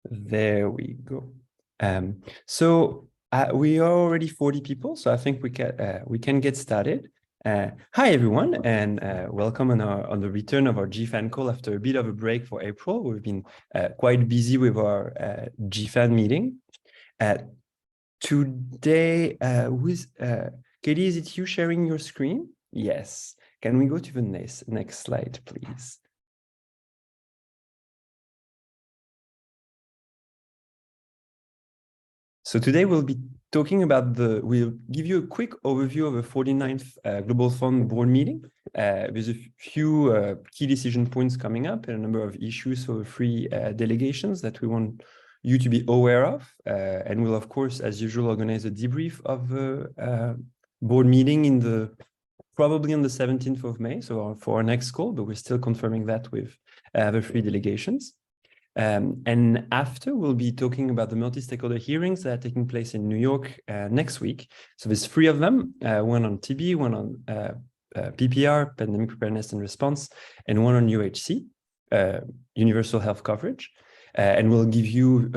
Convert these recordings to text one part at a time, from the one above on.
There we go. So we are already 40 people, so I think we can get started. Hi everyone, and welcome on the return of our GFAN call after a bit of a break for April. We've been quite busy with our GFAN meeting. Today, Katie, is it you sharing your screen? Yes. Can we go to the next slide, please? So today we'll be talking about we'll give you a quick overview of the 49th Global Fund board meeting. There's a few key decision points coming up and a number of issues for the three delegations that we want you to be aware of. And we'll, of course, as usual, organize a debrief of the board meeting probably on the 17th of May, so for our next call, but we're still confirming that with the three delegations. And after, we'll be talking about the multi-stakeholder hearings that are taking place in New York next week. So there's three of them, one on TB, one on PPR, pandemic preparedness and response, and one on UHC, universal health coverage. And we'll give you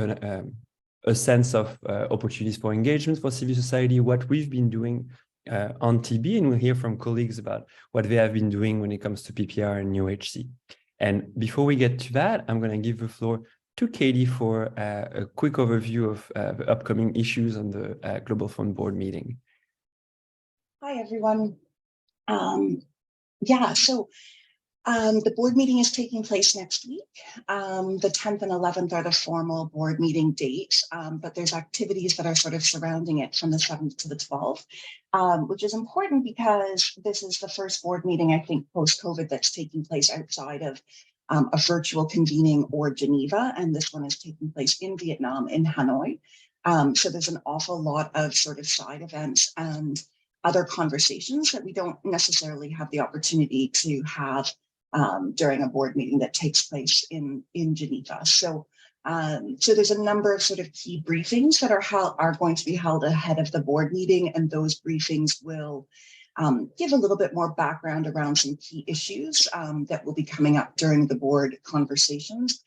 a sense of opportunities for engagement for civil society, what we've been doing on TB, and we'll hear from colleagues about what they have been doing when it comes to PPR and UHC. And before we get to that, I'm going to give the floor to Katie for a quick overview of the upcoming issues on the Global Fund board meeting. Hi, everyone. The board meeting is taking place next week. The 10th and 11th are the formal board meeting dates, but there's activities that are sort of surrounding it from the 7th to the 12th, which is important because this is the first board meeting, I think, post-COVID that's taking place outside of a virtual convening or Geneva, and this one is taking place in Vietnam, in Hanoi. So there's an awful lot of sort of side events and other conversations that we don't necessarily have the opportunity to have during a board meeting that takes place in Geneva. So there's a number of sort of key briefings that are going to be held ahead of the board meeting, and those briefings will give a little bit more background around some key issues that will be coming up during the board conversations.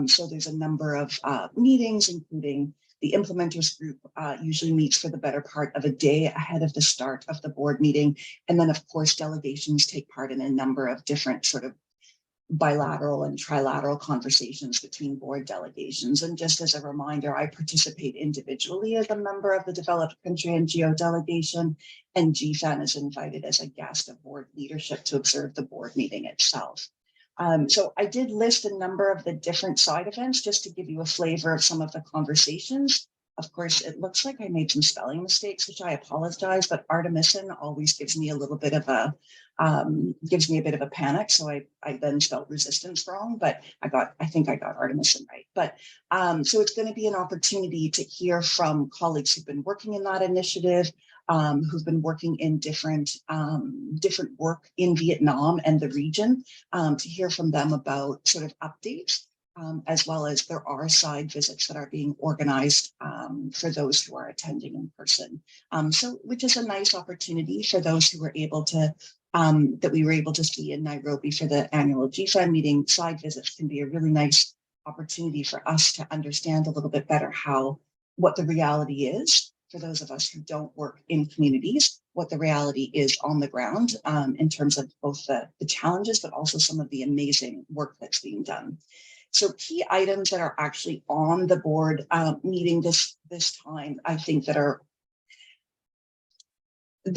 So there's a number of meetings, including the implementers group usually meets for the better part of a day ahead of the start of the board meeting. And then, of course, delegations take part in a number of different sort of bilateral and trilateral conversations between board delegations. And just as a reminder, I participate individually as a member of the Developed Country NGO delegation, and GFAN is invited as a guest of board leadership to observe the board meeting itself. So I did list a number of the different side events just to give you a flavor of some of the conversations. Of course, it looks like I made some spelling mistakes, which I apologize, but Artemissin always gives me a little bit of a panic. So I then spelled resistance wrong, but I think I got Artemissin right. But so it's going to be an opportunity to hear from colleagues who've been working in that initiative, who've been working in different work in Vietnam and the region, to hear from them about sort of updates, as well as there are side visits that are being organized for those who are attending in person. Which is a nice opportunity for those who were able to, that we were able to see in Nairobi for the annual GFAN meeting. Side visits can be a really nice opportunity for us to understand a little bit better what the reality is for those of us who don't work in communities, what the reality is on the ground in terms of both the challenges, but also some of the amazing work that's being done. So key items that are actually on the board meeting this time, I think the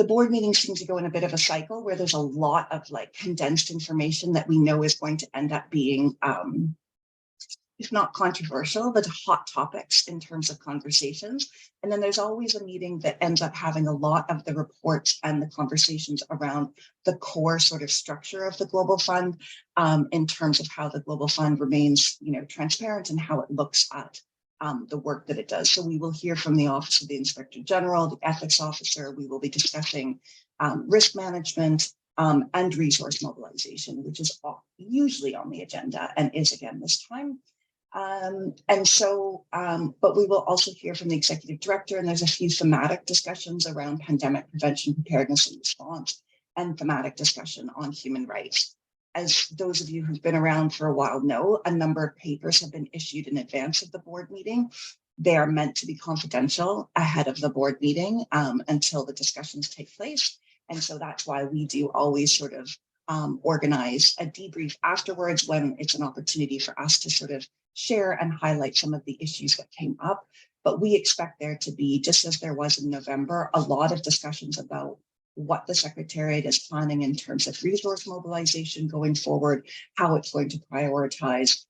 board meeting seems to go in a bit of a cycle where there's a lot of like condensed information that we know is going to end up being, if not controversial, but hot topics in terms of conversations. And then there's always a meeting that ends up having a lot of the reports and the conversations around the core sort of structure of the Global Fund, in terms of how the Global Fund remains, transparent and how it looks at the work that it does. So we will hear from the Office of the Inspector General, the Ethics Officer. We will be discussing risk management and resource mobilization, which is usually on the agenda and is again this time. But we will also hear from the executive director, and there's a few thematic discussions around pandemic prevention, preparedness, and response, and thematic discussion on human rights. as those of you who've been around for a while know, a number of papers have been issued in advance of the board meeting. They are meant to be confidential ahead of the board meeting until the discussions take place. And so that's why we do always sort of organize a debrief afterwards when it's an opportunity for us to sort of share and highlight some of the issues that came up. But we expect there to be, just as there was in November, a lot of discussions about what the Secretariat is planning in terms of resource mobilization going forward, how it's going to prioritize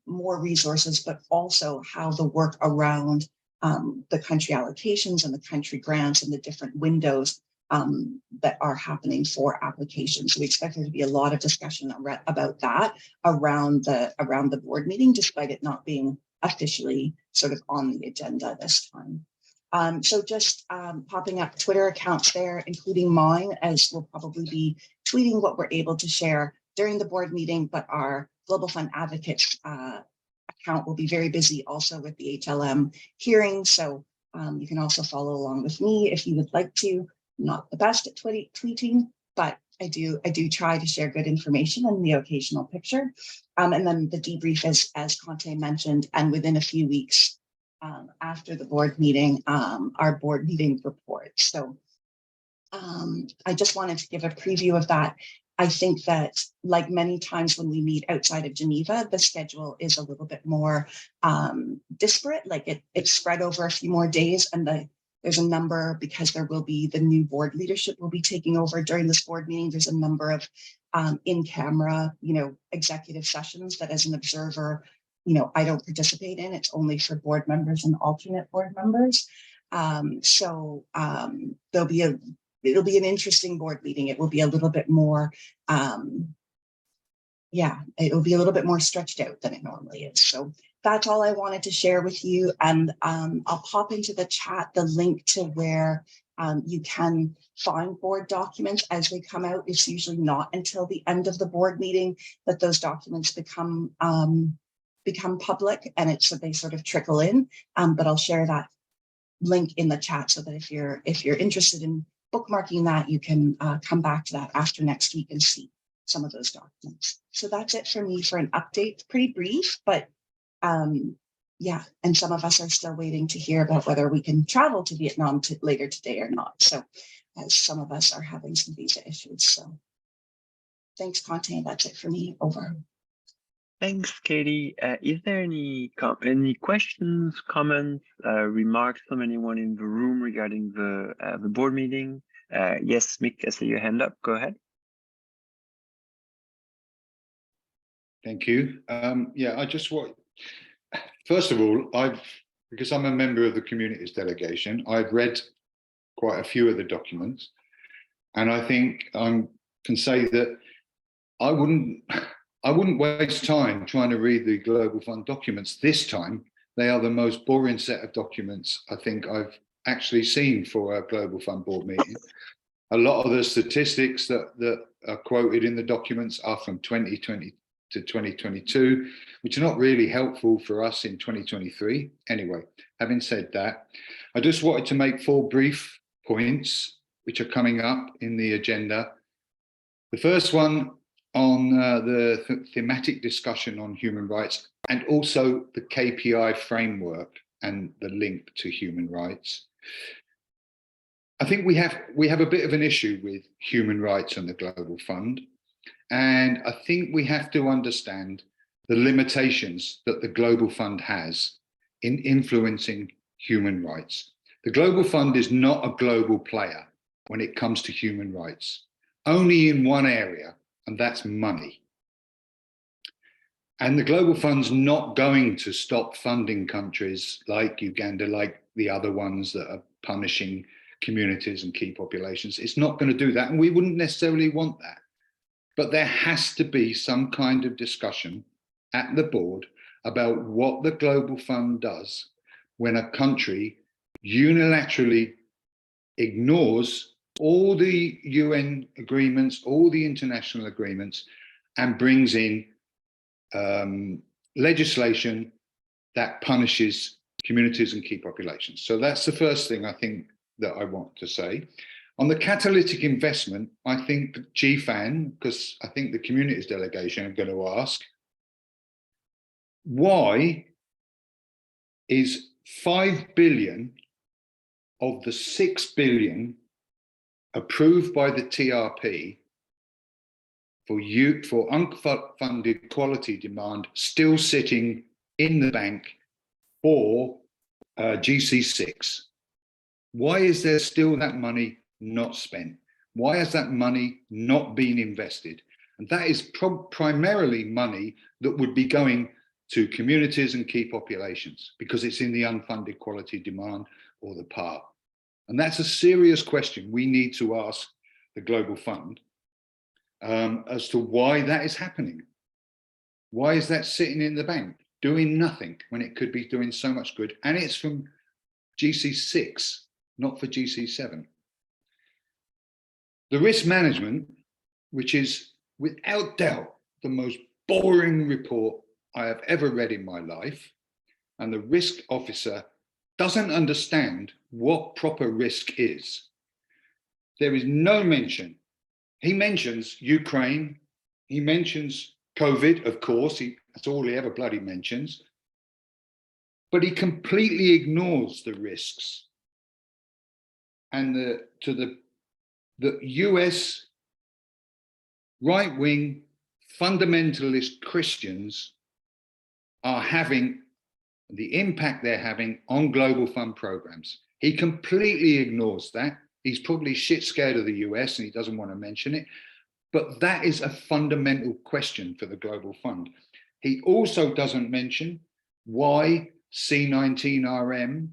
more resources, but also how the work around the country allocations and the country grants and the different windows that are happening for applications. So we expect there to be a lot of discussion about that around the board meeting, despite it not being officially sort of on the agenda this time. So just popping up Twitter accounts there, including mine, as we'll probably be tweeting what we're able to share during the board meeting, but our Global Fund Advocates account will be very busy also with the HLM hearing. So you can also follow along with me if you would like to. Not the best at tweeting, but I do try to share good information and the occasional picture. And then the debrief is, as Conte mentioned, and within a few weeks after the board meeting, our board meeting report. So I just wanted to give a preview of that. I think that, like many times when we meet outside of Geneva, the schedule is a little bit more disparate, like it's spread over a few more days, and there's a number, because there will be the new board leadership will be taking over during this board meeting. There's a number of in-camera, executive sessions that as an observer, I don't participate in. It's only for board members and alternate board members. So it'll be an interesting board meeting. It will be a little bit more, it will be a little bit more stretched out than it normally is. So that's all I wanted to share with you. And I'll pop into the chat the link to where you can find board documents as they come out. It's usually not until the end of the board meeting that those documents become public, and they sort of trickle in. But I'll share that link in the chat so that if you're interested in bookmarking that, you can come back to that after next week and see some of those documents. So that's it for me for an update. Pretty brief, but yeah, and some of us are still waiting to hear about whether we can travel to Vietnam later today or not. So as some of us are having some visa issues. So thanks, Conte. That's it for me. Over. Thanks, Katie. Is there any questions, comments, remarks from anyone in the room regarding the board meeting? Yes, Mick, I see your hand up. Go ahead. Thank you. Yeah, I just want, first of all, because I'm a member of the communities delegation, I've read quite a few of the documents, and I think I can say that I wouldn't waste time trying to read the Global Fund documents this time. They are the most boring set of documents I think I've actually seen for a Global Fund board meeting. A lot of the statistics that are quoted in the documents are from 2020 to 2022, which are not really helpful for us in 2023. Anyway, having said that, I just wanted to make 4 brief points which are coming up in the agenda. The first one on the thematic discussion on human rights, and also the KPI framework and the link to human rights. I think we have a bit of an issue with human rights and the Global Fund. And I think we have to understand the limitations that the Global Fund has in influencing human rights. The Global Fund is not a global player when it comes to human rights, only in one area, and that's money. And the Global Fund's not going to stop funding countries like Uganda, like the other ones that are punishing communities and key populations. It's not going to do that, and we wouldn't necessarily want that. But there has to be some kind of discussion at the board about what the Global Fund does when a country unilaterally ignores all the UN agreements, all the international agreements, and brings in legislation that punishes communities and key populations. So that's the first thing I think that I want to say. On the catalytic investment, I think the GFAN, because I think the communities delegation are going to ask, why is 5 billion of the 6 billion approved by the TRP for unfunded quality demand still sitting in the bank for GC6? Why is there still that money not spent? Why has that money not been invested? And that is primarily money that would be going to communities and key populations because it's in the unfunded quality demand or the part. And that's a serious question we need to ask the Global Fund as to why that is happening. Why is that sitting in the bank doing nothing when it could be doing so much good? And it's from GC6, not for GC7. The risk management, which is without doubt the most boring report I have ever read in my life, and the risk officer doesn't understand what proper risk is. There is no mention. He mentions Ukraine, he mentions COVID, of course, that's all he ever bloody mentions, but he completely ignores the risks and the US right-wing fundamentalist Christians are having the impact they're having on Global Fund programs. He completely ignores that. He's probably shit scared of the US and he doesn't want to mention it, but that is a fundamental question for the Global Fund. He also doesn't mention why C19RM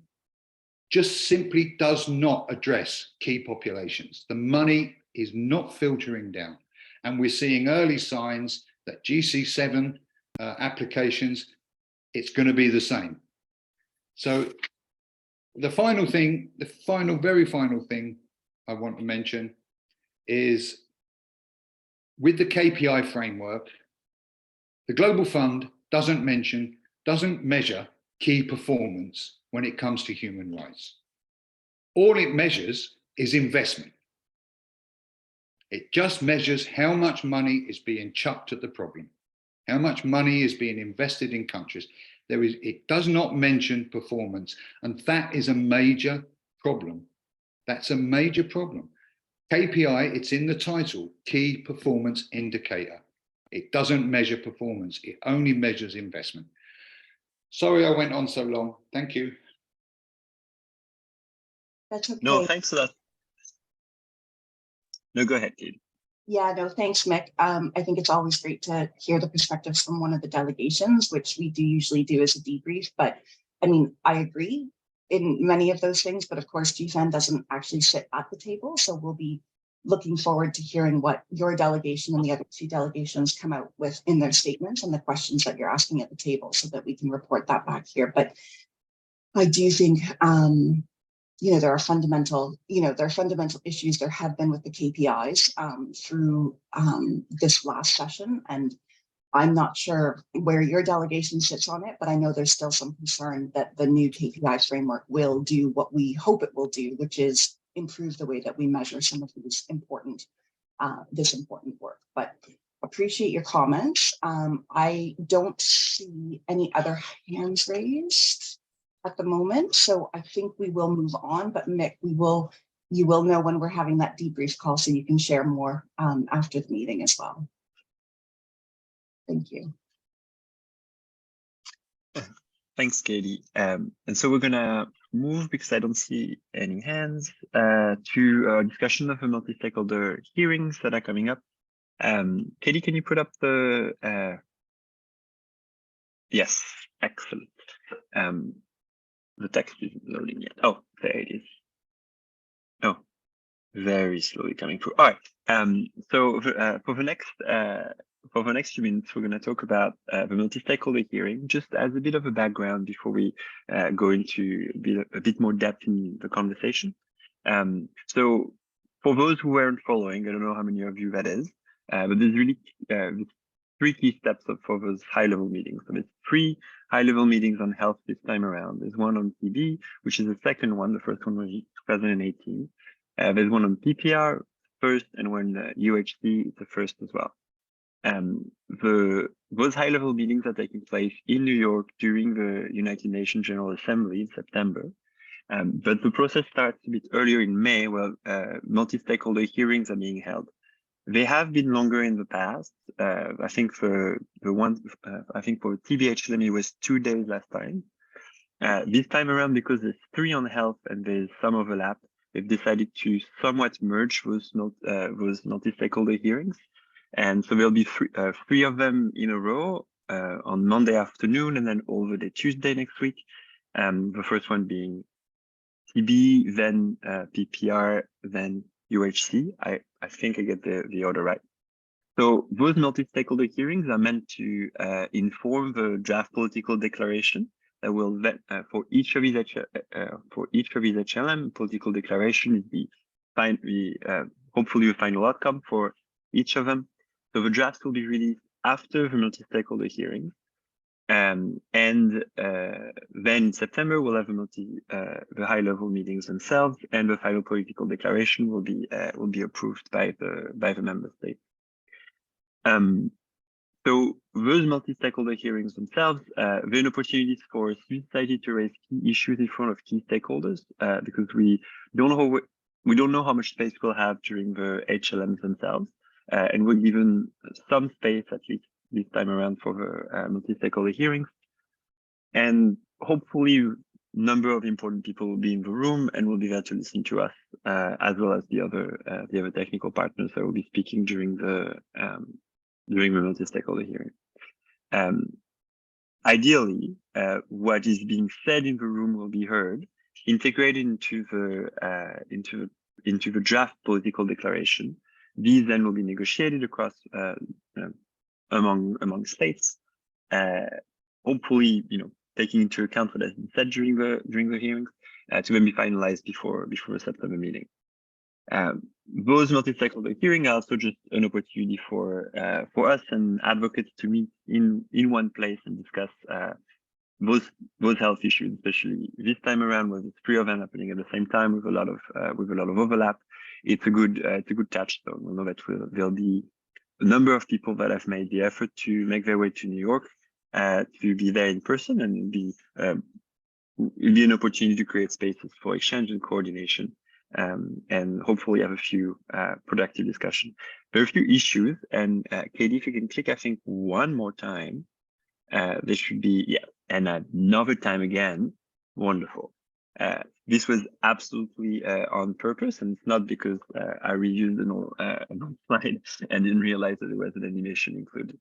just simply does not address key populations. The money is not filtering down. And we're seeing early signs that GC7 applications, it's going to be the same. So the final thing, very final thing I want to mention is with the KPI framework, the Global Fund doesn't measure key performance when it comes to human rights. All it measures is investment. It just measures how much money is being chucked at the problem, how much money is being invested in countries. It does not mention performance, and that is a major problem. That's a major problem. KPI, it's in the title, Key Performance Indicator. It doesn't measure performance, it only measures investment. Sorry I went on so long. Thank you. That's okay. No, thanks for that. No, go ahead, Katie. Yeah, no, thanks, Mick. I think it's always great to hear the perspectives from one of the delegations, which we do usually do as a debrief. But I mean, I agree in many of those things, but of course, GFAN doesn't actually sit at the table. So we'll be looking forward to hearing what your delegation and the other two delegations come out with in their statements and the questions that you're asking at the table so that we can report that back here. But I do think, there are fundamental issues there have been with the KPIs through this last session. And I'm not sure where your delegation sits on it, but I know there's still some concern that the new KPI framework will do what we hope it will do, which is improve the way that we measure some of these important, this important work. But appreciate your comments. I don't see any other hands raised at the moment, so I think we will move on. But Mick, you will know when we're having that debrief call, so you can share more after the meeting as well. Thank you. Thanks, Katie. And so we're gonna move, because I don't see any hands, to a discussion of the multi-stakeholder hearings that are coming up. Katie, can you put up the? Yes, excellent. The text isn't loading yet. Oh, there it is. Oh, very slowly coming through. All right. So for the next few minutes, we're going to talk about the multi-stakeholder hearing, just as a bit of a background before we go into a bit more depth in the conversation. So for those who weren't following, I don't know how many of you that is, but there's really three key steps for those high-level meetings. So there's 3 high-level meetings on health this time around. There's one on TB, which is the second one. The first one was 2018. There's one on PPR first, and one UHC is the first as well. Those high-level meetings are taking place in New York during the United Nations General Assembly in September. But the process starts a bit earlier in May, where multi-stakeholder hearings are being held. They have been longer in the past. I think for TBHLM, it was 2 days last time. This time around, because there's 3 on health and there's some overlap, they've decided to somewhat merge those multi-stakeholder hearings. And so there'll be 3 of them in a row on Monday afternoon, and then over the Tuesday next week. The first one being TB, then PPR, then UHC. I think I get the order right. So those multi-stakeholder hearings are meant to inform the draft political declaration that will for each of these HLM. Political declaration is hopefully the final outcome for each of them. So the drafts will be released after the multi-stakeholder hearings. Then in September, we'll have the high-level meetings themselves, and the final political declaration will be approved by the member states. So those multi-stakeholder hearings themselves, they're an opportunity for civil society to raise key issues in front of key stakeholders, because we don't know how much space we'll have during the HLMs themselves, and we're given some space at least this time around for the multi-stakeholder hearings. And hopefully a number of important people will be in the room and will be there to listen to us, as well as the other technical partners that will be speaking during the multi-stakeholder hearing. Ideally, what is being said in the room will be heard, integrated into the draft political declaration. These then will be negotiated across among states, hopefully, taking into account what has been said during the hearings, to then be finalized before the September meeting. Those multi-stakeholder hearings are also just an opportunity for us and advocates to meet in one place and discuss those health issues, especially this time around with 3 of them happening at the same time with a lot of overlap. It's a good touchstone. We know that there'll be a number of people that have made the effort to make their way to New York to be there in person, and it'll be an opportunity to create spaces for exchange and coordination, and hopefully have a few productive discussions. There are a few issues, and Katie, if you can click, I think, one more time, there should be, and another time again. Wonderful. This was absolutely on purpose, and it's not because I reused an old slide and didn't realize that there was an animation included.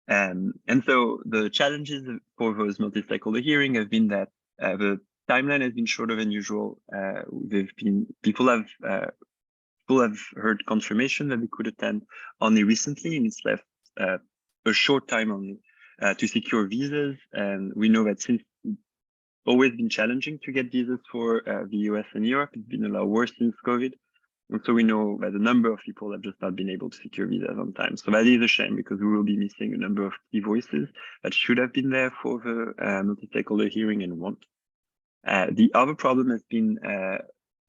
And so the challenges for those multi-stakeholder hearings have been that the timeline has been shorter than usual. People have heard confirmation that they could attend only recently, and it's left a short time only to secure visas. And we know that since it's always been challenging to get visas for the US and Europe, it's been a lot worse since COVID. And so we know that a number of people have just not been able to secure visas on time. So that is a shame, because we will be missing a number of key voices that should have been there for the multi-stakeholder hearing and won't. The other problem has been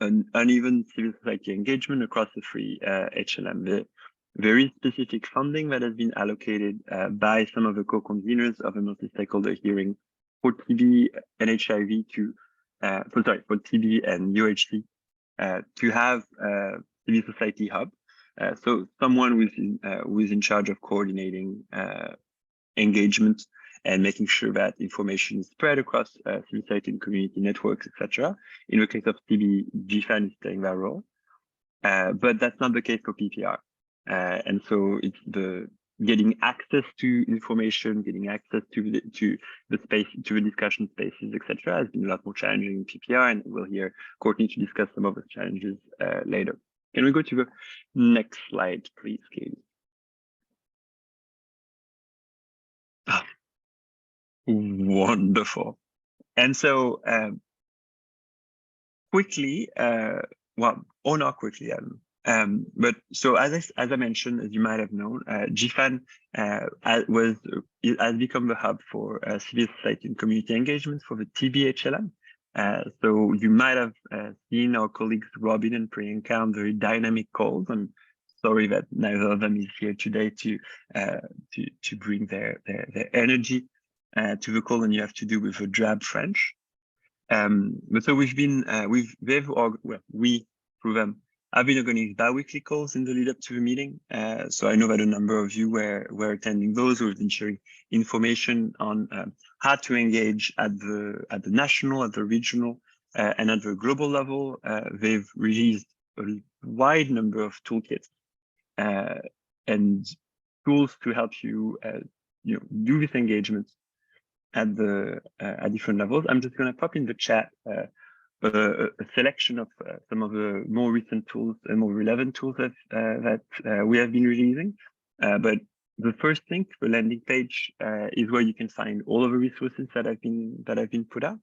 an uneven civil society engagement across the 3 HLM. The very specific funding that has been allocated by some of the co-conveners of a multi-stakeholder hearing for TB and HIV for TB and UHC, to have a civil society hub. So someone who is in charge of coordinating engagement and making sure that information is spread across civil society and community networks, etc. In the case of TB, GFAN is playing that role, but that's not the case for PPR. And so it's the getting access to information, getting access to the space, to the discussion spaces, etc., has been a lot more challenging in PPR, and we'll hear Courtney to discuss some of the challenges later. Can we go to the next slide, please, Katie? Wonderful. And so quickly, well, or not quickly, but so as I mentioned, as you might have known, GFAN has become the hub for civil society and community engagement for the TB HLM. So you might have seen our colleagues Robin and Priyanka on very dynamic calls. I'm sorry that neither of them is here today to bring their energy to the call, and you have to do with a drab French. But so we through them have been organizing bi-weekly calls in the lead up to the meeting. So I know that a number of you were attending those, who have been sharing information on how to engage at the national, at the regional, and at the global level. They've released a wide number of toolkits and tools to help you, do this engagement at different levels. I'm just going to pop in the chat a selection of some of the more recent tools and more relevant tools that we have been releasing. But the first link, the landing page, is where you can find all of the resources that have been put out.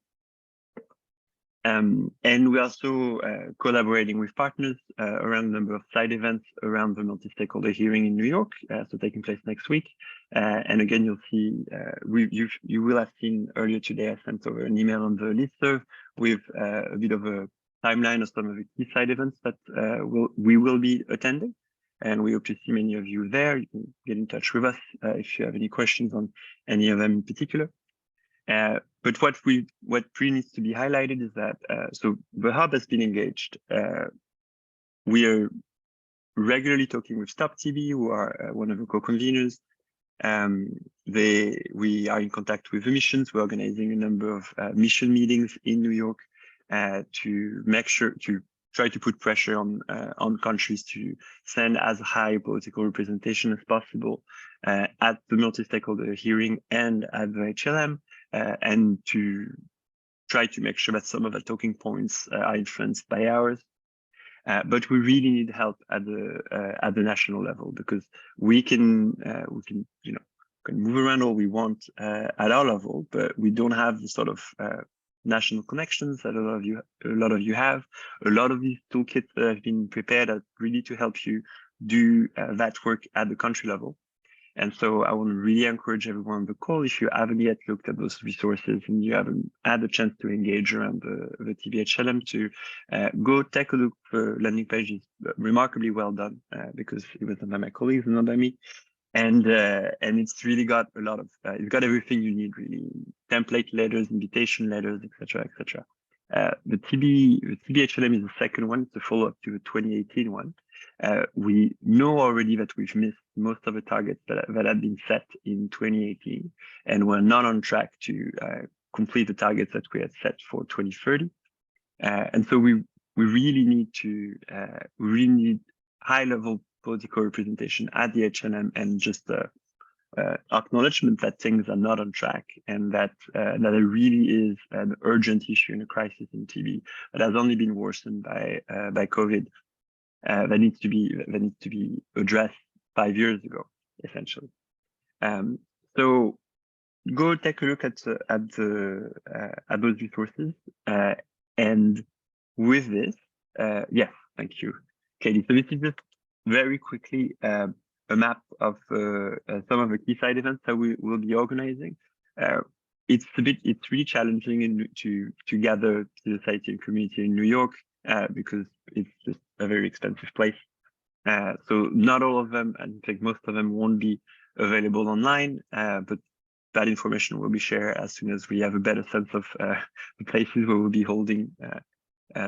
And we're also collaborating with partners around a number of side events around the multi-stakeholder hearing in New York, so taking place next week. And again, you'll see, you will have seen earlier today, I sent over an email on the listserv with a bit of a timeline of some of the key side events that we will be attending. And we hope to see many of you there. You can get in touch with us if you have any questions on any of them in particular. But what really needs to be highlighted is that so the hub has been engaged. We are regularly talking with Stop TB, who are one of the co-conveners. We are in contact with the missions. We're organizing a number of mission meetings in New York to make sure to try to put pressure on countries to send as high political representation as possible at the multi-stakeholder hearing and at the HLM. And to try to make sure that some of the talking points are influenced by ours. But we really need help at the national level, because we can move around all we want at our level, but we don't have the sort of national connections that a lot of you have. A lot of these toolkits that have been prepared are really to help you do that work at the country level. And so I want to really encourage everyone on the call, if you haven't yet looked at those resources and you haven't had the chance to engage around the TBHLM, to go take a look. The landing page is remarkably well done because it was done by my colleagues and not by me. And it's really got a lot of, it's got everything you need, really. Template letters, invitation letters, etc., etc. The TBHLM is the second one. It's a follow-up to the 2018 one. We know already that we've missed most of the targets that had been set in 2018, and we're not on track to complete the targets that we had set for 2030. And so we really need high-level political representation at the HLM, and just acknowledgement that things are not on track, and that there really is an urgent issue and a crisis in TB that has only been worsened by COVID. That needs to be addressed 5 years ago, essentially. So go take a look at those resources. And with this, yes, thank you, Katie. So this is just very quickly a map of some of the key side events that we will be organizing. It's really challenging to gather the society and community in New York because it's just a very expensive place. So not all of them, and in fact most of them, won't be available online, but that information will be shared as soon as we have a better sense of the places where we'll be holding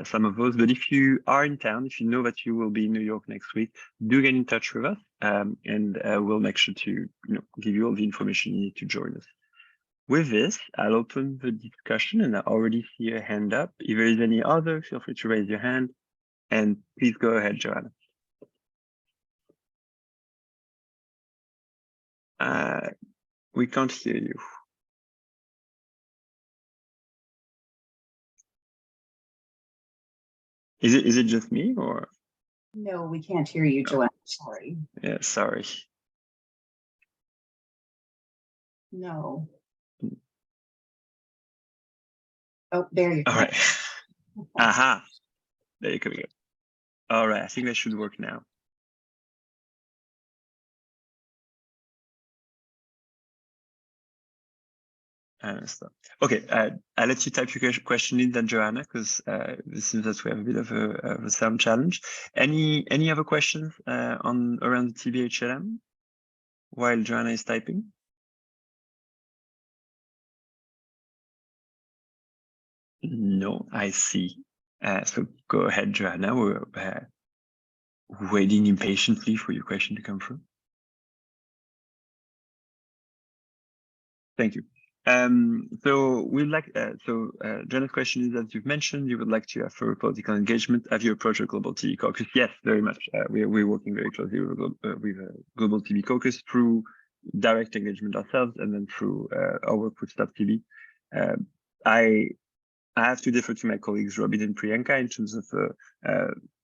some of those. But if you are in town, if you know that you will be in New York next week, do get in touch with us, and we'll make sure to give you all the information you need to join us. With this, I'll open the discussion, and I already see a hand up. If there is any other, feel free to raise your hand, and please go ahead, Joanna. We can't hear you. Is it just me, or? No, we can't hear you, Joanna. Sorry. Yeah, sorry. No. Oh, there you go. All right. Aha. There you go. All right. I think that should work now. Okay, I'll let you type your question in then, Joanna, because it seems that we have a bit of a sound challenge. Any other questions around the TBHLM while Joanna is typing? No, I see. So go ahead, Joanna. We're waiting impatiently for your question to come through. Thank you. So we'd like, Joanna's question is, as you've mentioned, you would like to have for political engagement, have you approached a global TB caucus? Yes, very much. We're working very closely with a global TB caucus through direct engagement ourselves and then through our work with Stop TB. I have to defer to my colleagues Robin and Priyanka in terms of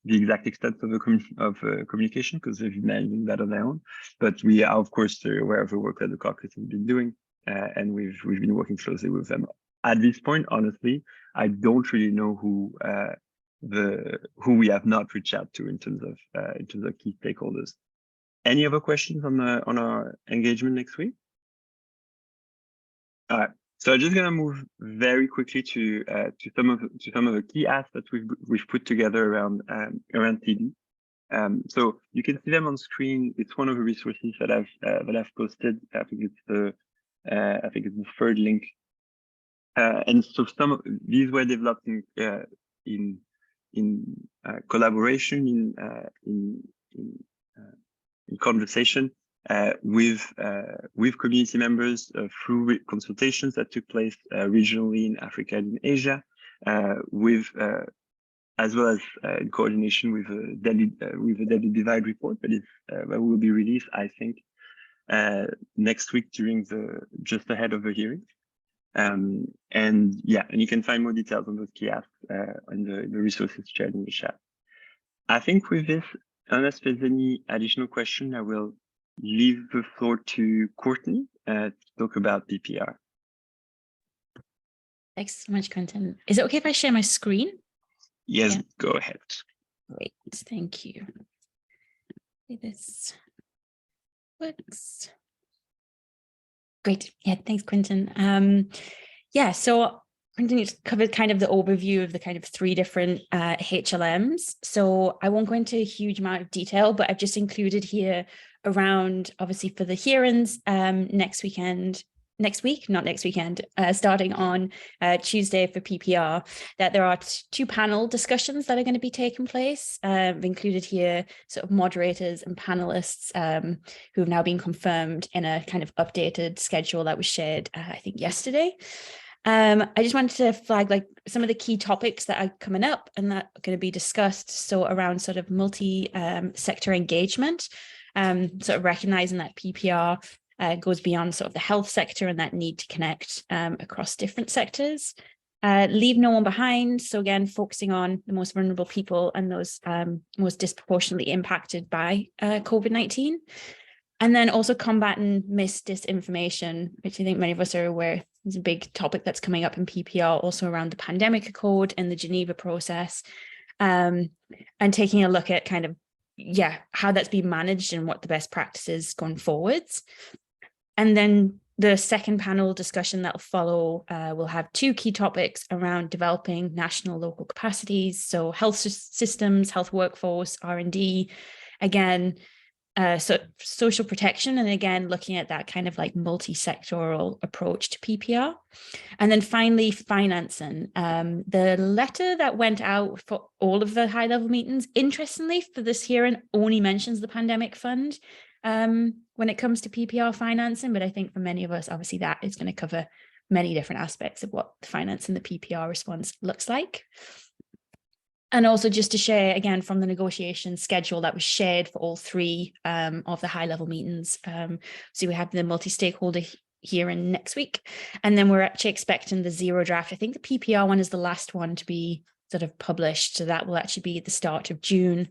the exact extent of the communication, because they've been managing that on their own. But we are, of course, aware of the work that the caucus has been doing. And we've been working closely with them. At this point, honestly, I don't really know who we have not reached out to in terms of key stakeholders. Any other questions on our engagement next week? All right. So I'm just gonna move very quickly to some of the key asks that we've put together around TB. So you can see them on screen. It's one of the resources that I've posted. I think it's the third link. And so some of these were developed in collaboration, in conversation with community members through consultations that took place regionally in Africa and in Asia, as well as in coordination with the Deadly Divide report that will be released, I think, next week just ahead of the hearing. And you can find more details on those key asks on the resources shared in the chat. I think with this, unless there's any additional question, I will leave the floor to Courtney to talk about PPR. Thanks so much, Quentin. Is it okay if I share my screen? Yes, Yeah. Go ahead. Great, thank you. This works. Great. Yeah, thanks, Quentin. Yeah, so Quentin covered kind of the overview of the kind of 3 different HLMs. So I won't go into a huge amount of detail, but I've just included here around, obviously, for the hearings starting on Tuesday for PPR, that there are 2 panel discussions that are going to be taking place. I've included here sort of moderators and panelists who have now been confirmed in a kind of updated schedule that was shared, I think, yesterday. I just wanted to flag like some of the key topics that are coming up and that are going to be discussed. So around sort of multi-sector engagement, sort of recognizing that PPR goes beyond sort of the health sector and that need to connect across different sectors. Leave no one behind. So again, focusing on the most vulnerable people and those most disproportionately impacted by COVID-19. And then also combating disinformation, which I think many of us are aware is a big topic that's coming up in PPR, also around the pandemic accord and the Geneva process, and taking a look at kind of, how that's been managed and what the best practices going forwards. And then the second panel discussion that will follow will have 2 key topics around developing national local capacities. So health systems, health workforce, R&D, again, so social protection, and again, looking at that kind of like multi-sectoral approach to PPR. And then finally, financing. The letter that went out for all of the high-level meetings, interestingly, for this hearing, only mentions the pandemic fund when it comes to PPR financing, but I think for many of us, obviously, that is going to cover many different aspects of what the financing the PPR response looks like. And also just to share, again, from the negotiation schedule that was shared for all 3 of the high-level meetings. So we have the multi-stakeholder hearing next week, and then we're actually expecting the 0 draft. I think the PPR one is the last one to be sort of published. So that will actually be at the start of June,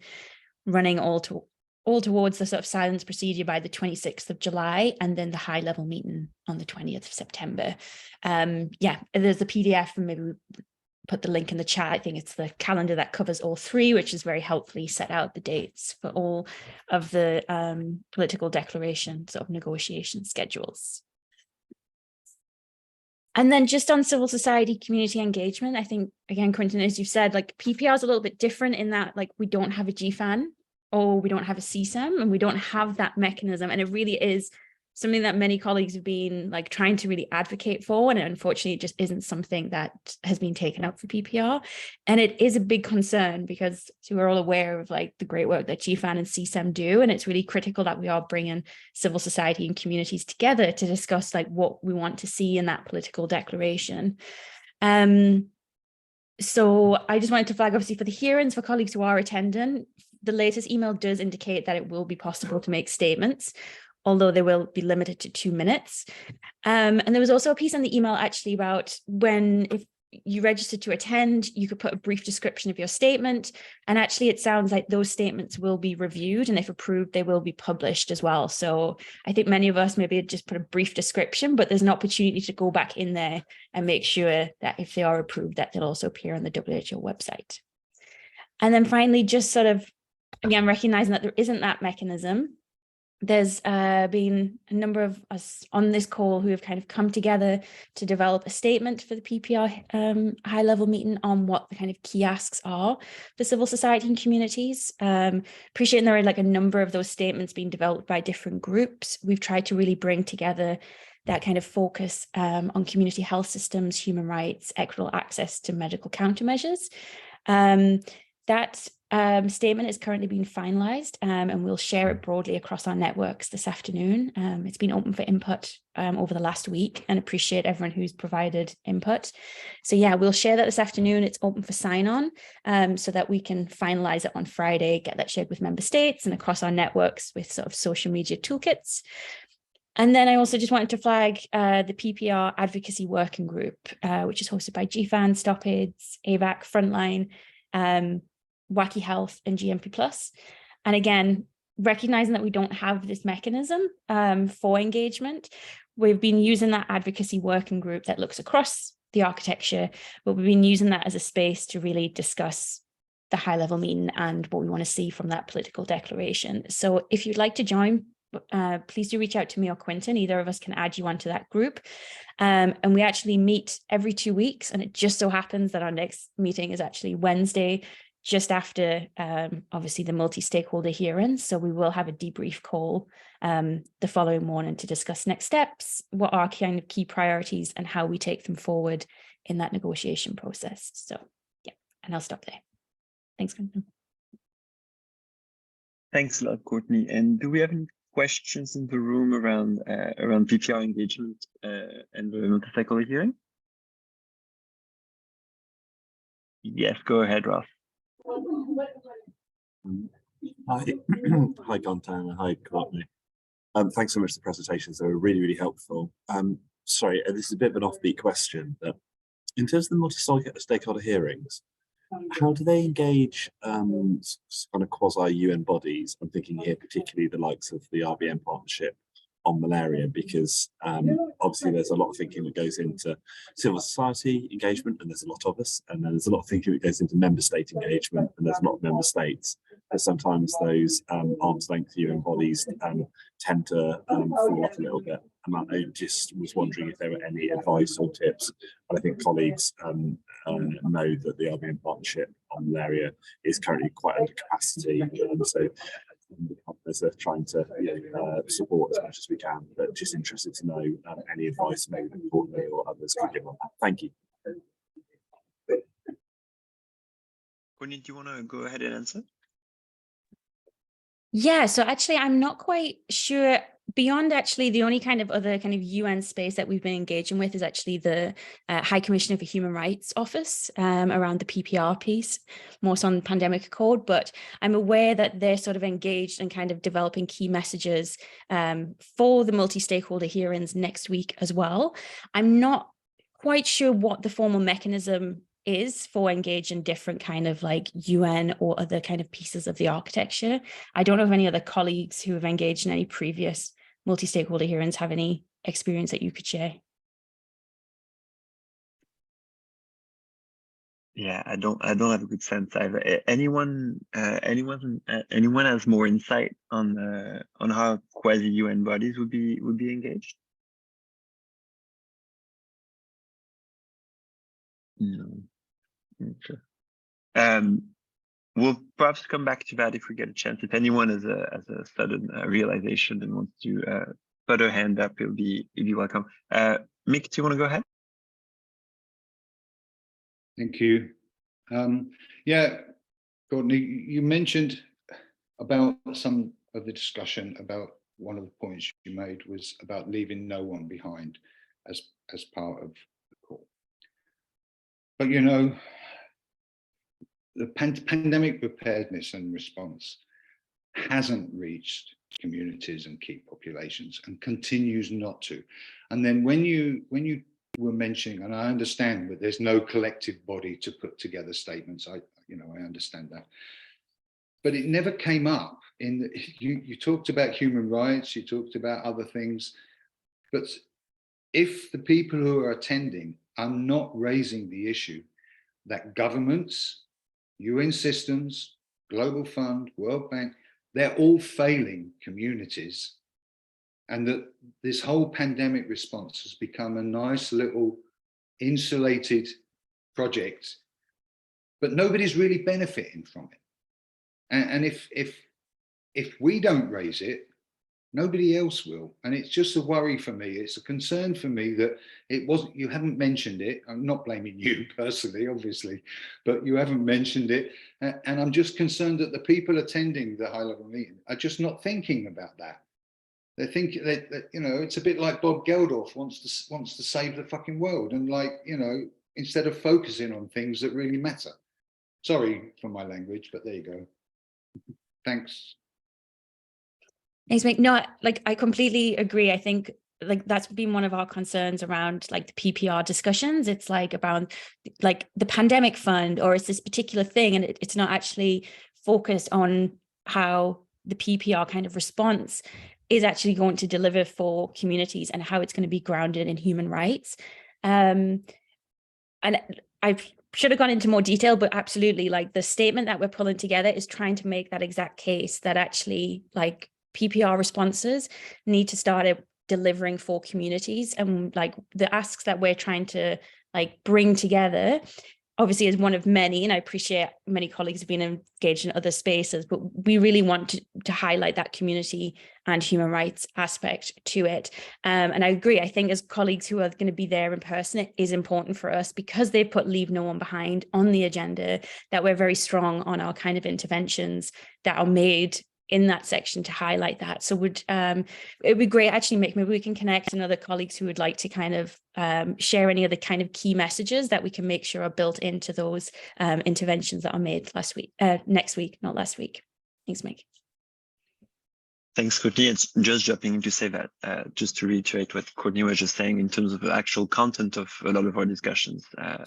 running all towards the sort of silence procedure by the 26th of July, and then the high-level meeting on the 20th of September. There's the PDF, and maybe put the link in the chat. I think it's the calendar that covers all 3, which is very helpfully set out the dates for all of the political declarations of negotiation schedules. And then just on civil society community engagement, I think, again, Quentin, as you've said, like PPR is a little bit different in that like we don't have a GFAN or we don't have a CSAM and we don't have that mechanism. And it really is something that many colleagues have been like trying to really advocate for. And unfortunately, it just isn't something that has been taken up for PPR. And it is a big concern because we're all aware of like the great work that GFAN and CSAM do. And it's really critical that we are bringing civil society and communities together to discuss like what we want to see in that political declaration. So I just wanted to flag, obviously, for the hearings, for colleagues who are attending, the latest email does indicate that it will be possible to make statements, although they will be limited to 2 minutes. And there was also a piece in the email actually about if you registered to attend, you could put a brief description of your statement. And actually, it sounds like those statements will be reviewed, and if approved, they will be published as well. So I think many of us maybe just put a brief description, but there's an opportunity to go back in there and make sure that if they are approved, that they'll also appear on the WHO website. And then finally, just sort of, again, recognizing that there isn't that mechanism, there's been a number of us on this call who have kind of come together to develop a statement for the PPR high-level meeting on what the kind of key asks are for civil society and communities. Appreciating there are like a number of those statements being developed by different groups. We've tried to really bring together that kind of focus on community health systems, human rights, equitable access to medical countermeasures. That statement is currently being finalized and we'll share it broadly across our networks this afternoon. It's been open for input over the last week and appreciate everyone who's provided input. So yeah, we'll share that this afternoon. It's open for sign-on so that we can finalize it on Friday, get that shared with member states and across our networks with sort of social media toolkits. And then I also just wanted to flag the PPR Advocacy Working Group, which is hosted by GFAN, StopAIDS, AVAC, Frontline, Wacky Health and GMP+. And again, recognizing that we don't have this mechanism for engagement, we've been using that advocacy working group that looks across the architecture, but we've been using that as a space to really discuss the high-level meeting and what we want to see from that political declaration. So if you'd like to join, please do reach out to me or Quentin. Either of us can add you onto that group. And we actually meet every 2 weeks. And it just so happens that our next meeting is actually Wednesday, just after, obviously, the multi-stakeholder hearing. So we will have a debrief call the following morning to discuss next steps, what are kind of key priorities and how we take them forward in that negotiation process. So yeah, and I'll stop there. Thanks, Quentin. Thanks a lot, Courtney. And do we have any questions in the room around PPR engagement and the multi-stakeholder hearing? Yes, go ahead, Ralph. Hi, hi, Quentin. Hi, Courtney. Thanks so much for the presentations. They were really, really helpful. Sorry, this is a bit of an offbeat question, but in terms of the multi-stakeholder hearings, how do they engage kind of quasi-UN bodies? I'm thinking here particularly the likes of the RBM partnership on malaria, because obviously there's a lot of thinking that goes into civil society engagement, and there's a lot of us, and then there's a lot of thinking that goes into member state engagement, and there's a lot of member states. And sometimes those arm's length UN bodies tend to fall off a little bit. And I just was wondering if there were any advice or tips. And I think colleagues know that the RBM partnership on malaria is currently quite under capacity, and so partners are trying to support as much as we can, but just interested to know any advice maybe that Courtney or others could give on that. Thank you. Courtney, do you want to go ahead and answer? Yeah, so actually, I'm not quite sure. Beyond actually, the only kind of other kind of UN space that we've been engaging with is actually the High Commissioner for Human Rights Office around the PPR piece, more so on the pandemic accord. But I'm aware that they're sort of engaged and kind of developing key messages for the multi-stakeholder hearings next week as well. I'm not quite sure what the formal mechanism is for engaging different kind of like UN or other kind of pieces of the architecture. I don't know if any other colleagues who have engaged in any previous multi-stakeholder hearings have any experience that you could share. Yeah, I don't have a good sense either. Anyone has more insight on how quasi-UN bodies would be engaged? No. Okay. We'll perhaps come back to that if we get a chance. If anyone has a sudden realization and wants to put her hand up, it'll be welcome. Mick, do you want to go ahead? Thank you. Yeah, Courtney, you mentioned about some of the discussion about one of the points you made was about leaving no one behind as part of the call. But you know, the pandemic preparedness and response hasn't reached communities and key populations and continues not to. And then when you were mentioning, and I understand that there's no collective body to put together statements, I understand that, but it never came up in you talked about human rights, you talked about other things, but if the people who are attending are not raising the issue that governments, UN systems, Global Fund, World Bank, they're all failing communities, and that this whole pandemic response has become a nice little insulated project, but nobody's really benefiting from it. And if we don't raise it, nobody else will. And it's just a worry for me. It's a concern for me that you haven't mentioned it. I'm not blaming you personally, obviously, but you haven't mentioned it. And I'm just concerned that the people attending the high level meeting are just not thinking about that. They think that it's a bit like Bob Geldof wants to save the fucking world. And instead of focusing on things that really matter. Sorry for my language, but there you go. Thanks. Thanks, Mick. No, I completely agree. I think that's been one of our concerns around the PPR discussions. It's about the pandemic fund, or it's this particular thing, and it's not actually focused on how the PPR kind of response is actually going to deliver for communities and how it's going to be grounded in human rights. And I should have gone into more detail, but absolutely, the statement that we're pulling together is trying to make that exact case that actually PPR responses need to start delivering for communities, and the asks that we're trying to bring together obviously is one of many, and I appreciate many colleagues have been engaged in other spaces, but we really want to highlight that community and human rights aspect to it. And I agree, I think as colleagues who are going to be there in person, it is important for us, because they've put Leave No One Behind on the agenda, that we're very strong on our kind of interventions that are made in that section to highlight that. So it'd be great, actually, Mick, maybe we can connect and other colleagues who would like to kind of share any other kind of key messages that we can make sure are built into those interventions that are made next week, not last week. Thanks, Mick. Thanks, Courtney. It's just jumping in to say that, just to reiterate what Courtney was just saying in terms of the actual content of a lot of our discussions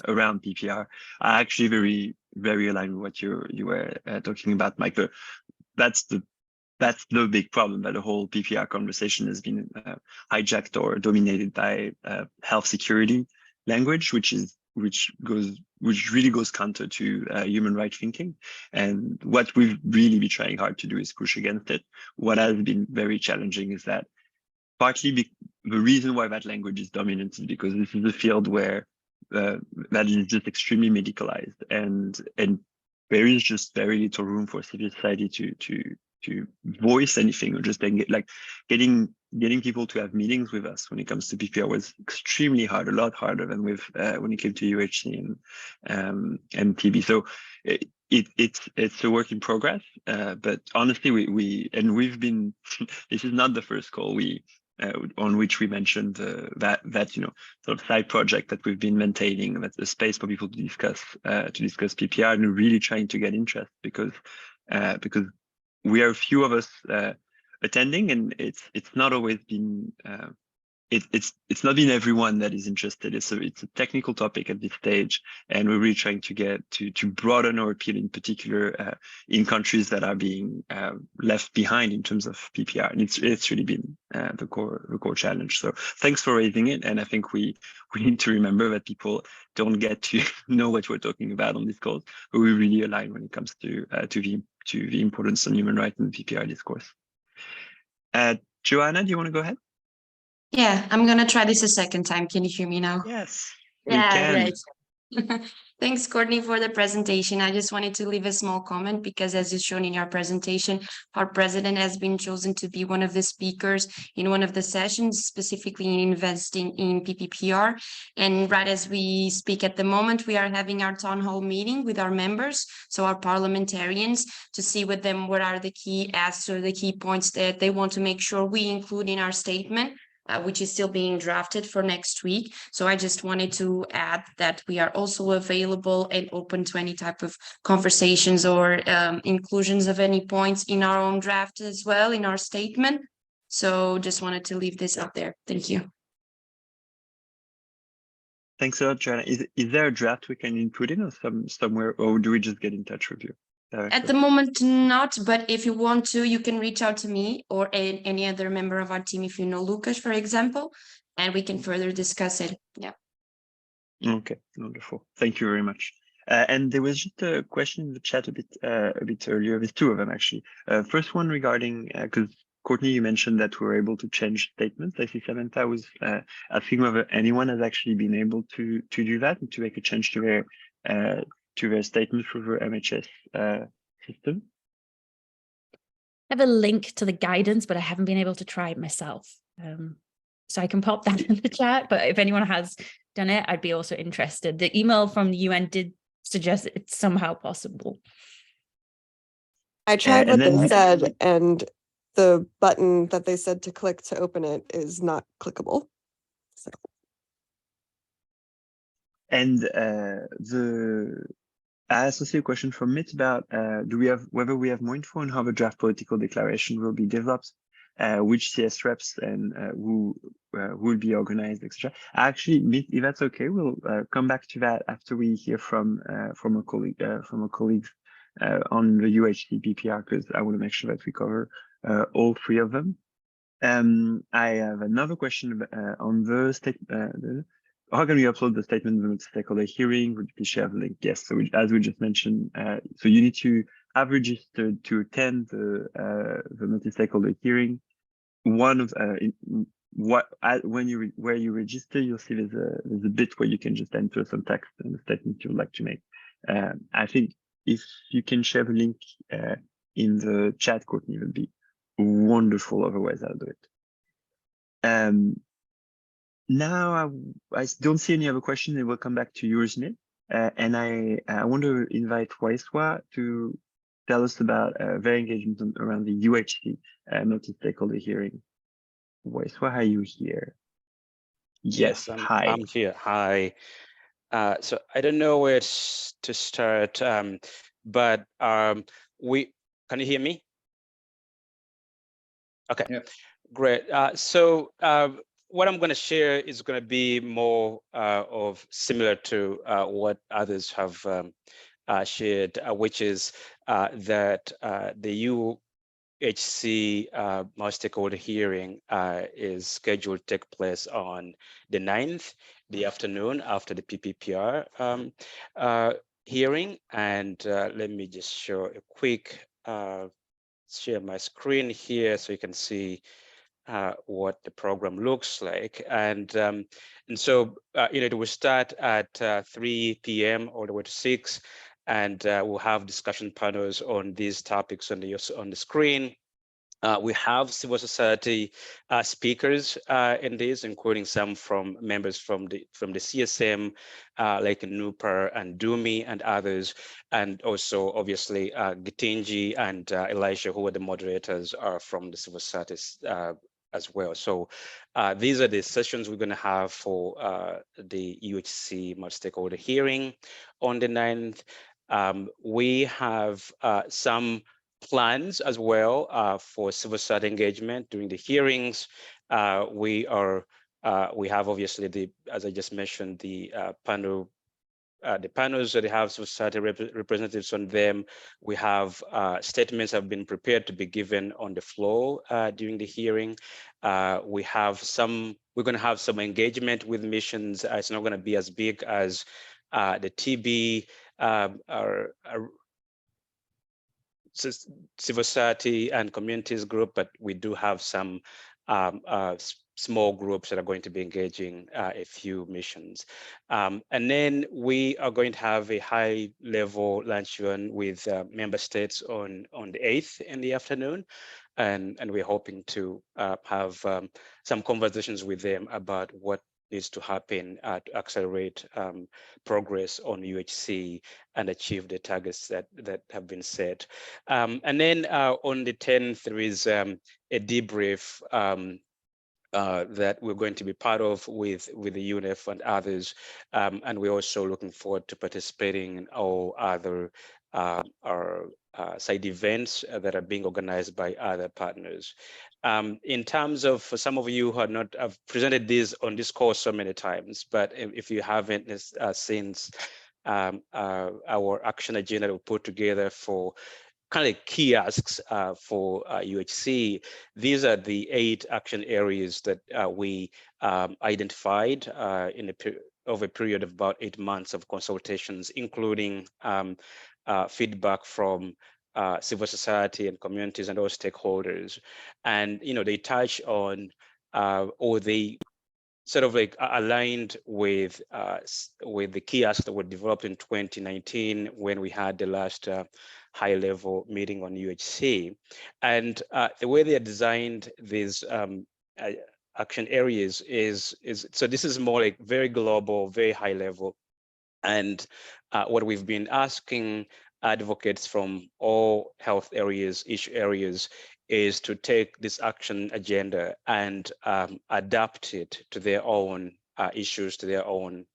around PPR, I actually very, very aligned with what you were talking about, Mike. That's the big problem, that the whole PPR conversation has been hijacked or dominated by health security language, which really goes counter to human rights thinking. And what we've really been trying hard to do is push against it. What has been very challenging is that partly the reason why that language is dominant is because this is a field where that is just extremely medicalized, and there is just very little room for civil society to voice anything, or just getting people to have meetings with us when it comes to PPR was extremely hard, a lot harder than when it came to UHC and TB. So it's a work in progress, but honestly, we've been this is not the first call on which we mentioned that sort of side project that we've been maintaining, that's a space for people to discuss PPR, and really trying to get interest because we are a few of us attending, and it's not always been it's not been everyone that is interested. It's a technical topic at this stage, and we're really trying to get to broaden our appeal, in particular in countries that are being left behind in terms of PPR, and it's really been the core challenge. So thanks for raising it, and I think we need to remember that people don't get to know what we're talking about on this call, but we really align when it comes to the importance of human rights in the PPR discourse. Joanna, do you want to go ahead? Yeah, I'm gonna try this a second time. Can you hear me now? Yes, yeah, we can. great. Thanks, Courtney, for the presentation. I just wanted to leave a small comment because as is shown in your presentation, our president has been chosen to be one of the speakers in one of the sessions, specifically in investing in PPPR. And right as we speak at the moment, we are having our town hall meeting with our members, so our parliamentarians, to see with them what are the key asks or the key points that they want to make sure we include in our statement. Which is still being drafted for next week. So I just wanted to add that we are also available and open to any type of conversations or inclusions of any points in our own draft as well, in our statement. So just wanted to leave this out there. Thank you. Thanks a lot, Joanna. Is there a draft we can input in or somewhere, or do we just get in touch with you? At the moment, not, but if you want to, you can reach out to me or any other member of our team if you know Lucas, for example, and we can further discuss it. Yeah. Okay, wonderful. Thank you very much. And there was just a question in the chat a bit earlier. There's two of them actually. First one regarding because Courtney, you mentioned that we were able to change statements. I see Samantha was asking whether anyone has actually been able to do that and to make a change to their statement through the MHS system. I have a link to the guidance, but I haven't been able to try it myself. So I can pop that in the chat, but if anyone has done it, I'd be also interested. The email from the UN did suggest it's somehow possible. I tried what then they said, and the button that they said to click to open it is not clickable. So. And I also see a question from Mitt about whether we have more info on how the draft political declaration will be developed, which CS reps and who will be organized, etc. Actually, Mitt, if that's okay, we'll come back to that after we hear from a colleague on the UHC PPR, because I want to make sure that we cover all three of them. I have another question on the statement. How can we upload the statement of the stakeholder hearing? Would you please share the link? Yes. So as we just mentioned, so you need to have registered to attend the multi-stakeholder hearing. One of where you register, you'll see there's a bit where you can just enter some text and the statement you'd like to make. I think if you can share the link in the chat, Courtney, would be wonderful. Otherwise, I'll do it. Now I don't see any other questions, and we'll come back to yours, Nick. And I want to invite Waiswa to tell us about their engagement around the UHC multi-stakeholder hearing. Waiswa, are you here? Yes, hi. I'm here. Hi. So I don't know where to start, but can you hear me? Okay, yeah. Great. So what I'm going to share is going to be more of similar to what others have shared, which is that the UHC multi-stakeholder hearing is scheduled to take place on the 9th, the afternoon after the PPPR hearing. And let me just show a quick share my screen here so you can see what the program looks like. And so it will start at 3 p.m. all the way to 6, and we'll have discussion panels on these topics on the screen. We have civil society speakers in this, including some from members from the CSM, like Nupur and Dumi and others, and also obviously Gitinji and Elisha, who are the moderators, are from the civil society as well. So these are the sessions we're going to have for the UHC multi-stakeholder hearing on the 9th. We have some plans as well for civil society engagement during the hearings. We have obviously as I just mentioned, the panels that have civil society representatives on them. We have statements have been prepared to be given on the floor during the hearing. We're going to have some engagement with missions. It's not going to be as big as the TB civil society and communities group, but we do have some small groups that are going to be engaging a few missions. And then we are going to have a high-level luncheon with member states on the 8th in the afternoon. And we're hoping to have some conversations with them about what needs to happen to accelerate progress on UHC and achieve the targets that have been set. And then on the 10th, there is a debrief that we're going to be part of with the UNEF and others. And we're also looking forward to participating in all other side events that are being organized by other partners. In terms of, for some of you who have presented this on this course so many times, but if you haven't since our action agenda we put together for kind of key asks for UHC, these are the 8 action areas that we identified over a period of about 8 months of consultations, including feedback from civil society and communities and all stakeholders. And, they touch on, or they sort of like aligned with the key asks that were developed in 2019 when we had the last high-level meeting on UHC. And the way they are designed, these action areas is so this is more like very global, very high level. And what we've been asking advocates from all health areas, issue areas, is to take this action agenda and adapt it to their own issues, to their own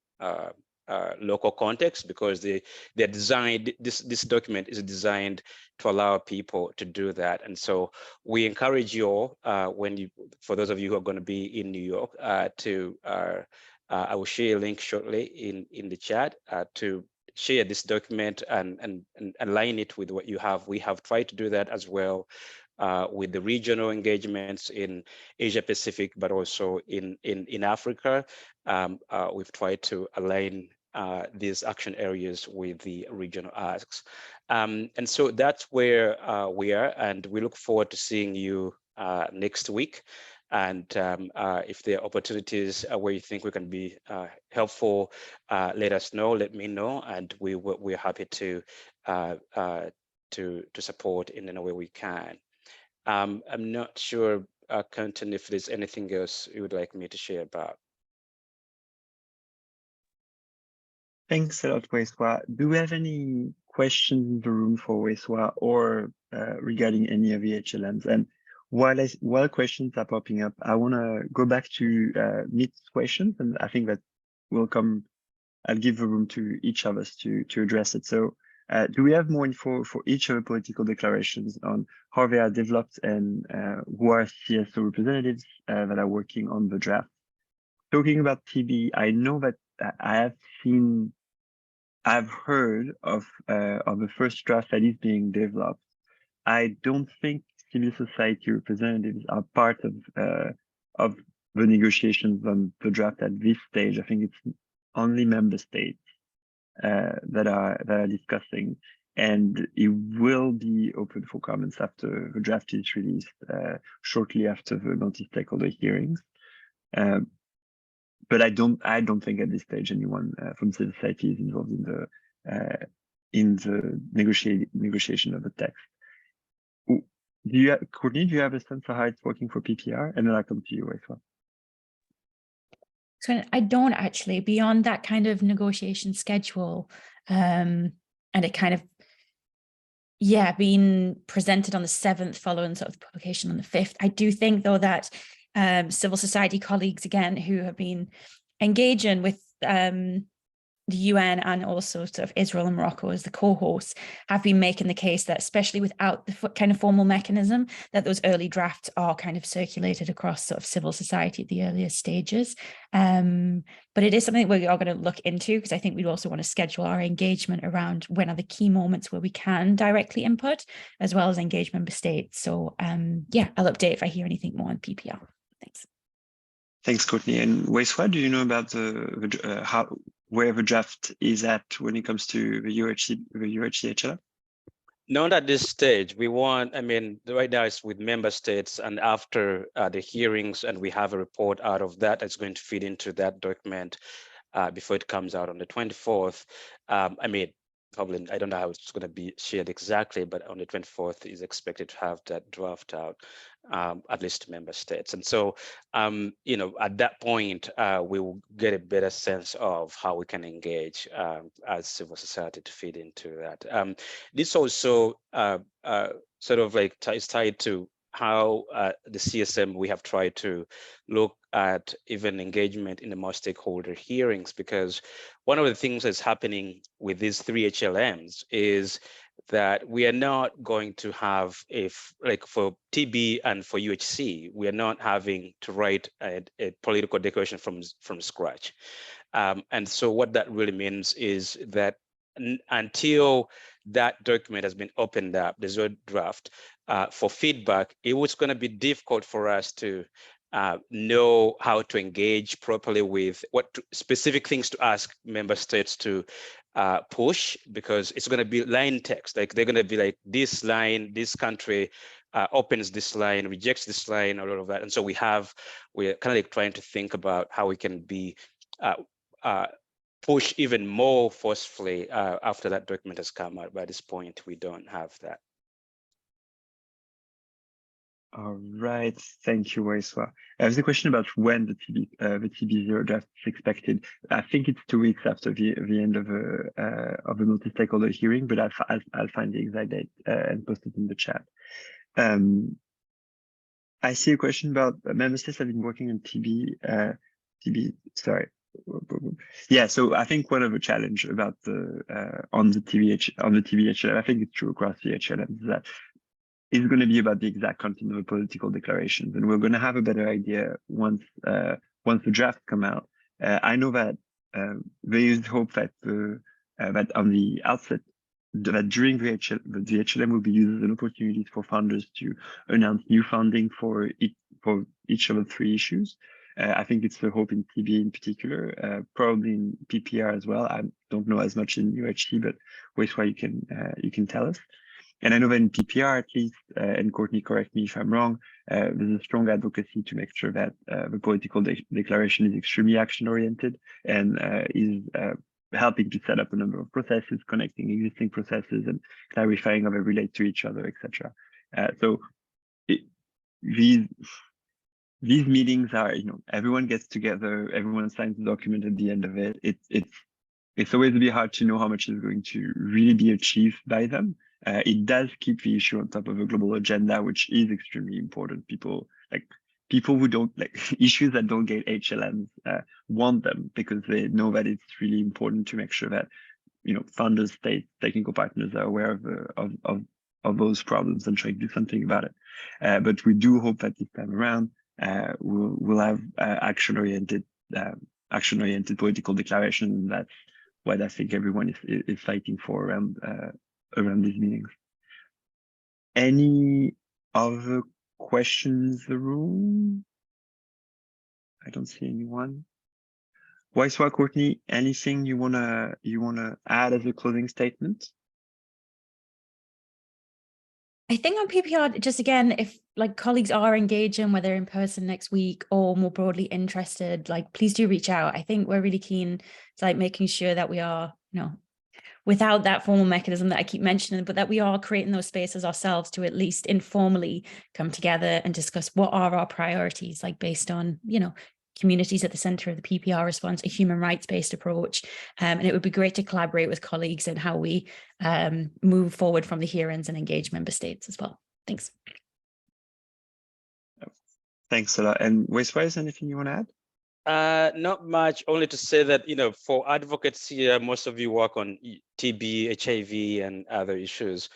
local context, because they're designed, this document is designed to allow people to do that. And so we encourage you all, for those of you who are going to be in New York, I will share a link shortly in the chat to share this document and align it with what you have. We have tried to do that as well with the regional engagements in Asia Pacific, but also in Africa. We've tried to align these action areas with the regional asks. And so that's where we are, and we look forward to seeing you next week. And if there are opportunities where you think we can be helpful, let us know, let me know, and we're happy to support in any way we can. I'm not sure, Quentin, if there's anything else you would like me to share about. Thanks a lot, Weiswa. Do we have any questions in the room for Weiswa or regarding any of the HLMs? And while questions are popping up, I want to go back to Mit's questions, and I think that will come. I'll give the room to each of us to address it. So do we have more info for each of the political declarations on how they are developed and who are CSO representatives that are working on the draft? Talking about TB, I know that I've heard of the first draft that is being developed. I don't think civil society representatives are part of the negotiations on the draft at this stage. I think it's only member states that are discussing, and it will be open for comments after the draft is released, shortly after the multi-stakeholder hearings. But I don't think at this stage anyone from civil society is involved in the negotiation of the text. Courtney, do you have a sense of how it's working for PPR? And then I'll come to you as well. So I don't actually, beyond that kind of negotiation schedule, and it kind of, being presented on the 7th following sort of publication on the 5th. I do think though that civil society colleagues, again, who have been engaging with the UN and also sort of Israel and Morocco as the co-hosts, have been making the case that, especially without the kind of formal mechanism, that those early drafts are kind of circulated across sort of civil society at the earliest stages. But it is something we are going to look into, because I think we'd also want to schedule our engagement around when are the key moments where we can directly input, as well as engage member states. So I'll update if I hear anything more on PPR. Thanks. Thanks, Courtney. And Weiswa, do you know about where the draft is at when it comes to the UHC HLM? Not at this stage. We want, I mean, right now it's with member states, and after the hearings, and we have a report out of that that's going to feed into that document before it comes out on the 24th. I mean, probably, I don't know how it's going to be shared exactly, but on the 24th is expected to have that draft out, at least to member states. And so, you know, at that point, we will get a better sense of how we can engage as civil society to feed into that. This also sort of like is tied to how the CSM, we have tried to look at even engagement in the multi-stakeholder hearings, because one of the things that's happening with these 3 HLMs is that we are not going to have, if like for TB and for UHC, we are not having to write a political declaration from scratch. And so what that really means is that until that document has been opened up, the zero draft, for feedback, it was going to be difficult for us to know how to engage properly with specific things to ask member states to push, because it's going to be line text. Like they're going to be like, this line, this country opens this line, rejects this line, all of that. And so we're kind of like trying to think about how we can be push even more forcefully after that document has come out. By this point, we don't have that. All right, thank you, Waiswa. There's a question about when the TB zero draft is expected. I think it's 2 weeks after the end of a multi-stakeholder hearing, but I'll find the exact date and post it in the chat. I see a question about member states have been working on TB. Sorry. Yeah, so I think one of the challenge about on the TB HLM, I think it's true across the HLM, is that it's going to be about the exact content of the political declarations, and we're going to have a better idea once the drafts come out. I know that there is hope that that on the outset, that during the HLM will be used as an opportunity for funders to announce new funding for each of the 3 issues. I think it's the hope in TB in particular, probably in PPR as well. I don't know as much in UHC, but Waiswa, you can tell us. And I know that in PPR, at least, and Courtney, correct me if I'm wrong, there's a strong advocacy to make sure that the political declaration is extremely action-oriented and is helping to set up a number of processes, connecting existing processes and clarifying how they relate to each other, etc. So these meetings are, you know, everyone gets together, everyone signs the document at the end of it. It's always a bit hard to know how much is going to really be achieved by them. It does keep the issue on top of a global agenda, which is extremely important. People who don't like issues that don't get HLMs want them, because they know that it's really important to make sure that, you know, funders, states, technical partners are aware of those problems and try to do something about it. But we do hope that this time around we'll have action-oriented political declaration, and that's what I think everyone is fighting for around these meetings. Any other questions in the room? I don't see anyone. Waiswa, Courtney, anything you wanna add as a closing statement? I think on PPR, just again, if like colleagues are engaging, whether in person next week or more broadly interested, like please do reach out. I think we're really keen to like making sure that we are, you know, without that formal mechanism that I keep mentioning, but that we are creating those spaces ourselves to at least informally come together and discuss what are our priorities, like based on, you know, communities at the center of the PPR response, a human rights-based approach. And it would be great to collaborate with colleagues and how we move forward from the hearings and engage member states as well. Thanks. Thanks a lot. And Waiswa, anything you want to add? Not much, only to say that, you know, for advocates here, most of you work on TB, HIV, and other issues.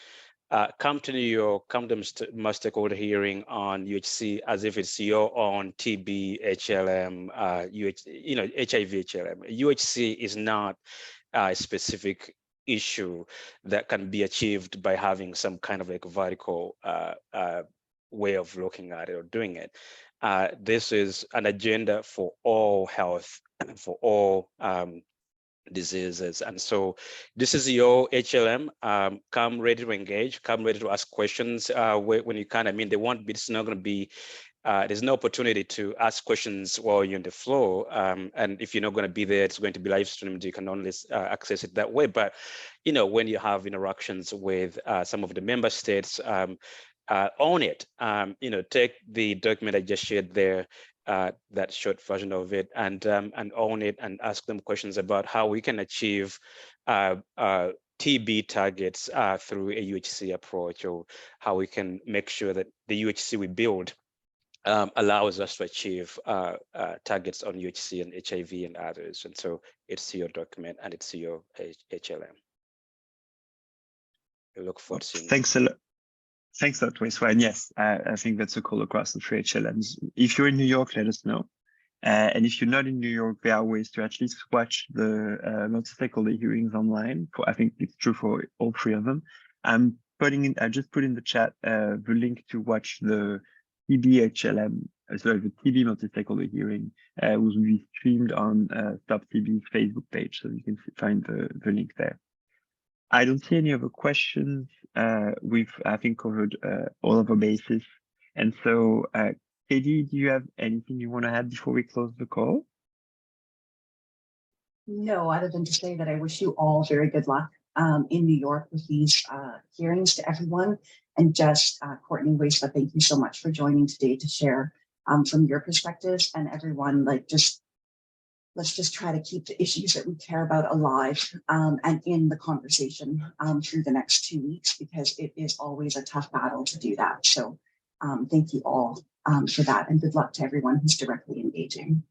Come to New York, come to multi-stakeholder hearing on UHC as if it's your own TB, HLM, you know, HIV, HLM. UHC is not a specific issue that can be achieved by having some kind of like vertical way of looking at it or doing it. This is an agenda for all health, for all diseases. And so this is your HLM. Come ready to engage, come ready to ask questions when you can. I mean, it's not going to be, there's no opportunity to ask questions while you're on the floor. And if you're not going to be there, it's going to be live streamed. You can only access it that way. But, you know, when you have interactions with some of the member states, own it. You know, take the document I just shared there, that short version of it, and own it and ask them questions about how we can achieve TB targets through a UHC approach, or how we can make sure that the UHC we build allows us to achieve targets on UHC and HIV and others. And so it's your document and it's your HLM. I look forward to seeing you. Thanks a lot. Thanks a lot, Wes. And yes, I think that's a call across the three HLMs. If you're in New York, let us know. And if you're not in New York, there are ways to at least watch the multi-stakeholder hearings online. I think it's true for all three of them. I just put in the chat the link to watch the TB HLM, sorry, the TB multi-stakeholder hearing will be streamed on Stop TB's Facebook page, so you can find the link there. I don't see any other questions. We've, I think, covered all of our bases. And so, Katie, do you have anything you want to add before we close the call? No, other than to say that I wish you all very good luck in New York with these hearings to everyone. And just Courtney, Wesla, thank you so much for joining today to share from your perspectives, and everyone, like, let's just try to keep the issues that we care about alive and in the conversation through the next 2 weeks, because it is always a tough battle to do that. So thank you all for that, and good luck to everyone who's directly engaging.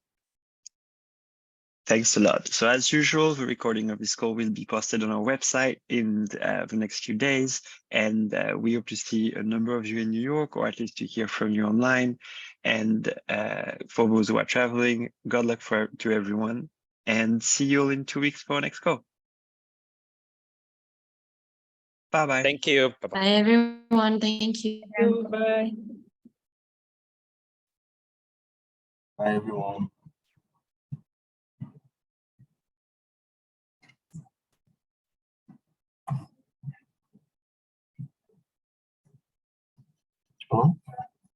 Thanks a lot. So as usual, the recording of this call will be posted on our website in the next few days. And we hope to see a number of you in New York, or at least to hear from you online. And for those who are traveling, good luck to everyone. And see you all in 2 weeks for our next call. Bye-bye. Thank you. Bye-bye. Bye, everyone. Thank you. Bye. Bye, everyone. Oh.